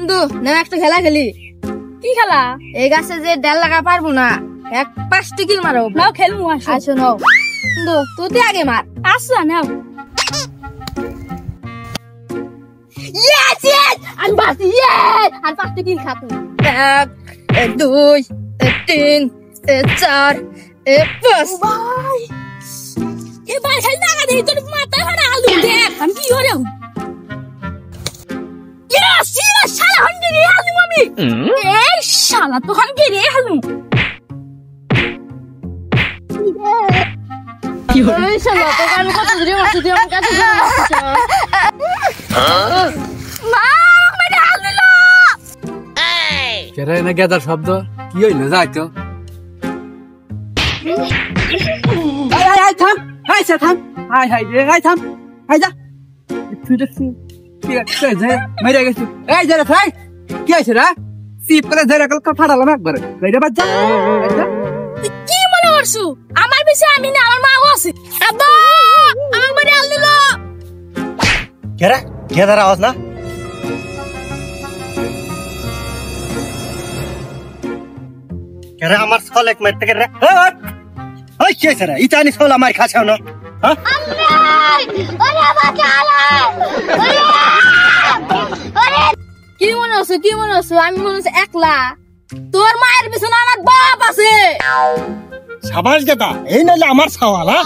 বন্ধু না একটা খেলা খেলি। কি খেলা? এই গাছে যে ডাল লাগা পারবো না, এক 5টি কিল মারো। নাও খেলমু আসো। আসো নাও বন্ধু, তুই আগে মার। আসো নাও। ইয়েস ইয়েস, আমি পারছি। ইয়েস, আর 5টি কিল খাতো। 1 2 3 4 5। ভাই এবার খেল না দে, তোর মাথা ফাটা আলু দেখ আমি কি করে। ইয়েস ইয়েস, শালা হন্ডি রে আলু আমি। এই শালা তো হন্ডি রে আলু। কি হলো? এই শালা তো কান কত দূরে মারছিস তুই আমার কাছে? মা মেরে আলু লো। কেরে না গেদার শব্দ কি হইলো যাই তো। আই থাম, আই সে থাম, আই রে আই থাম, আই যা তুই দেখছি কি আছে মেরে গেছি। এই জরা থাই কি আছে রে? সিপ করে ধরে কল ফাটালাম একবার কইরা বাচ্চা। কি মনে করছু? আমার বিষয় আমি না, আমার মাও আছে। আব্বা আমার মেরে আলু লো। কেরা গেদার আওয়াজ না? কেরা আমার ছল এক মারতে কেরা? ওই কি হইছে রে? ইতানি ছল আমার খাছাও না। হ্যাঁ কি মনে হচ্ছে? কি মনে হচ্ছে? আমি মনে হচ্ছে একলা। তোর মায়ের পিছনে আমার বাপ আছে। সাবাস গেদা, এই নালে আমার ছাওয়াল। হ্যাঁ